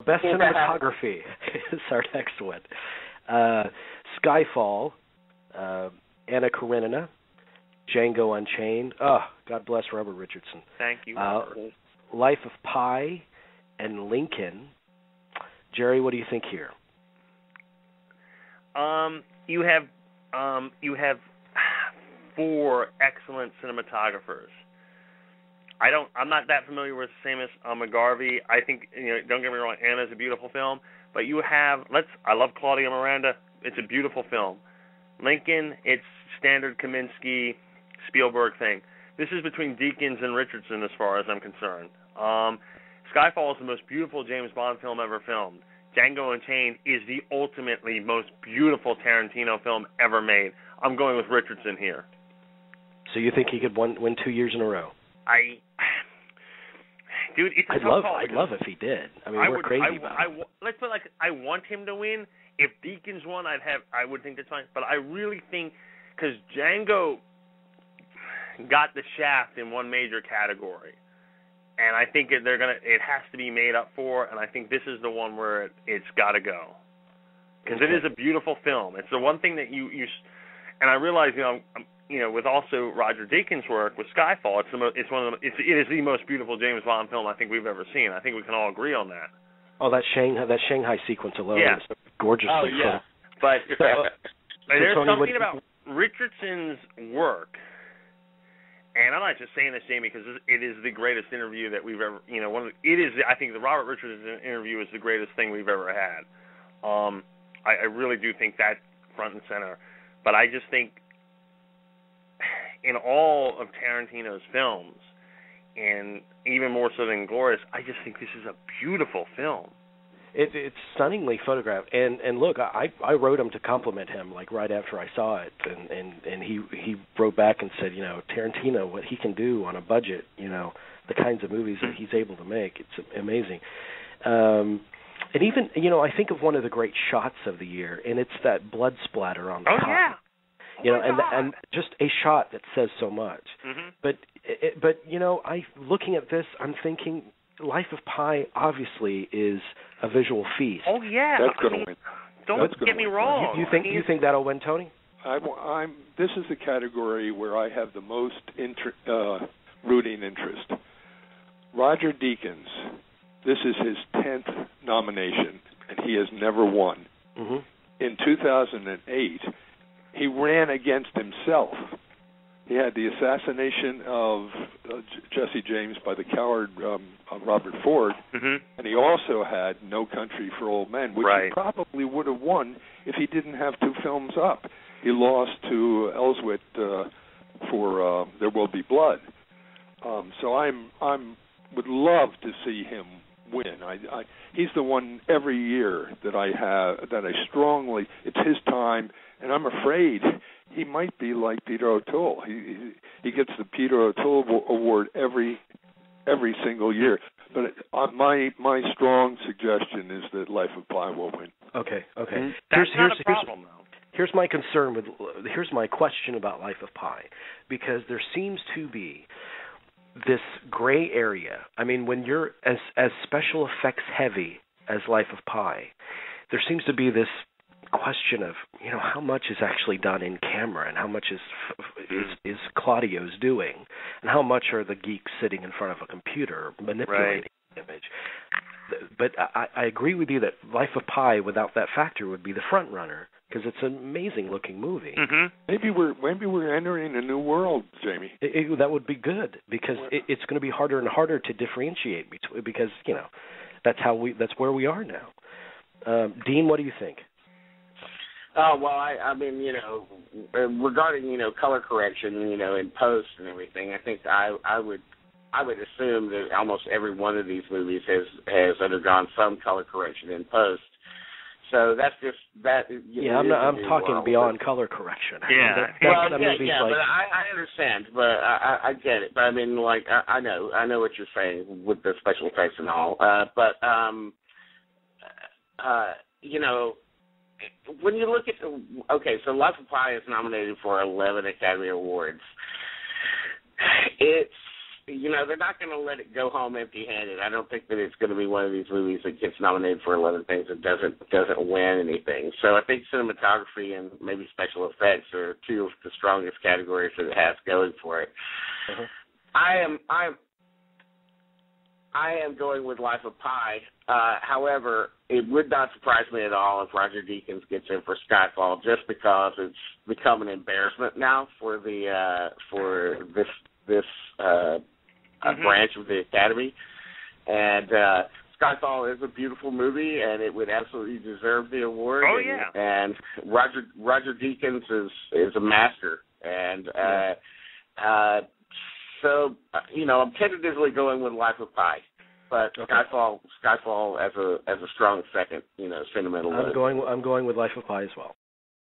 Best cinematography is our next one. Skyfall, Anna Karenina, Django Unchained. Oh, God bless Robert Richardson. Thank you. Life of Pi and Lincoln. Jerry, what do you think here? You have 4 excellent cinematographers. I'm not that familiar with Seamus McGarvey. I think, don't get me wrong, Anna's a beautiful film, but I love Claudia Miranda. It's a beautiful film. Lincoln, it's standard Kaminsky, Spielberg thing. This is between Deakins and Richardson as far as I'm concerned. Skyfall is the most beautiful James Bond film ever filmed. Django Unchained is the ultimately most beautiful Tarantino film ever made. I'm going with Richardson here. So you think he could win 2 years in a row? Dude, it's a I'd love if he did. I mean, we're crazy about it. Let's put I want him to win. If Deakins won, I would think that's fine. But I really think, because Django got the shaft in one major category, and I think it has to be made up for. And I think this is the one where it's got to go, because it is a beautiful film. It's the one thing that you and I realize with also Roger Deakins' work with Skyfall, it is the most beautiful James Bond film I think we've ever seen. I think we can all agree on that. Oh, that Shanghai sequence alone is gorgeously filmed. But there's something about Richardson's work, and I'm not just saying this, Jamie, because it is the greatest interview that we've ever. I think the Robert Richardson interview is the greatest thing we've ever had. I really do think that front and center, but I just think, in all of Tarantino's films, and even more so than Glorious, I just think this is a beautiful film. It's stunningly photographed, and look, I wrote him to compliment him right after I saw it, and he wrote back and said, Tarantino, what he can do on a budget, the kinds of movies that he's able to make, it's amazing. And even, I think of one of the great shots of the year, and it's that blood splatter on the top. And just a shot that says so much. Mm-hmm. But looking at this, I'm thinking Life of Pi obviously is a visual feast. Oh yeah, that's going to win. Don't get me wrong. You think that'll win, Tony? This is the category where I have the most rooting interest. Roger Deakins. This is his 10th nomination, and he has never won. Mm-hmm. In 2008. He ran against himself. He had the assassination of Jesse James by the coward Robert Ford, and he also had No Country for Old Men, which he probably would have won if he didn't have 2 films up. He lost to Elswit for There Will Be Blood. So I would love to see him win. He's the one every year that I strongly. It's his time. And I'm afraid he might be like Peter O'Toole. He gets the Peter O'Toole Award every single year. But my strong suggestion is that Life of Pi will win. Okay. Mm-hmm. That's not a problem, though. Here's my question about Life of Pi, because there seems to be this gray area. I mean, when you're as special effects heavy as Life of Pi, there seems to be this question of how much is actually done in camera, and how much is Claudio's doing, and how much are the geeks sitting in front of a computer manipulating the image. But I agree with you that Life of Pi, without that factor, would be the front runner, because it's an amazing looking movie. Mm-hmm. Maybe we're entering a new world, Jamie. That would be good, because it's going to be harder and harder to differentiate between, because that's where we are now. Dean, what do you think? Well, I mean, regarding, color correction, in post and everything, I think I would assume that almost every one of these movies has undergone some color correction in post. So that's just that. I'm talking beyond color correction. Yeah, but I understand, but I get it. But I mean, I know what you're saying with the special effects and all. When you look at so Life of Pi is nominated for 11 Academy Awards. It's they're not going to let it go home empty-handed. I don't think that it's going to be one of these movies that gets nominated for 11 things and doesn't win anything. So I think cinematography and maybe special effects are two of the strongest categories that it has going for it. Uh-huh. I am going with Life of Pi. However, it would not surprise me at all if Roger Deakins gets in for Skyfall, just because it's become an embarrassment now for this branch of the Academy. And Skyfall is a beautiful movie, and it would absolutely deserve the award. Oh, yeah. And Roger Deakins is a master. And so, I'm tentatively going with Life of Pi. But okay. Skyfall as a strong second, sentimental. I'm going with Life of Pi as well.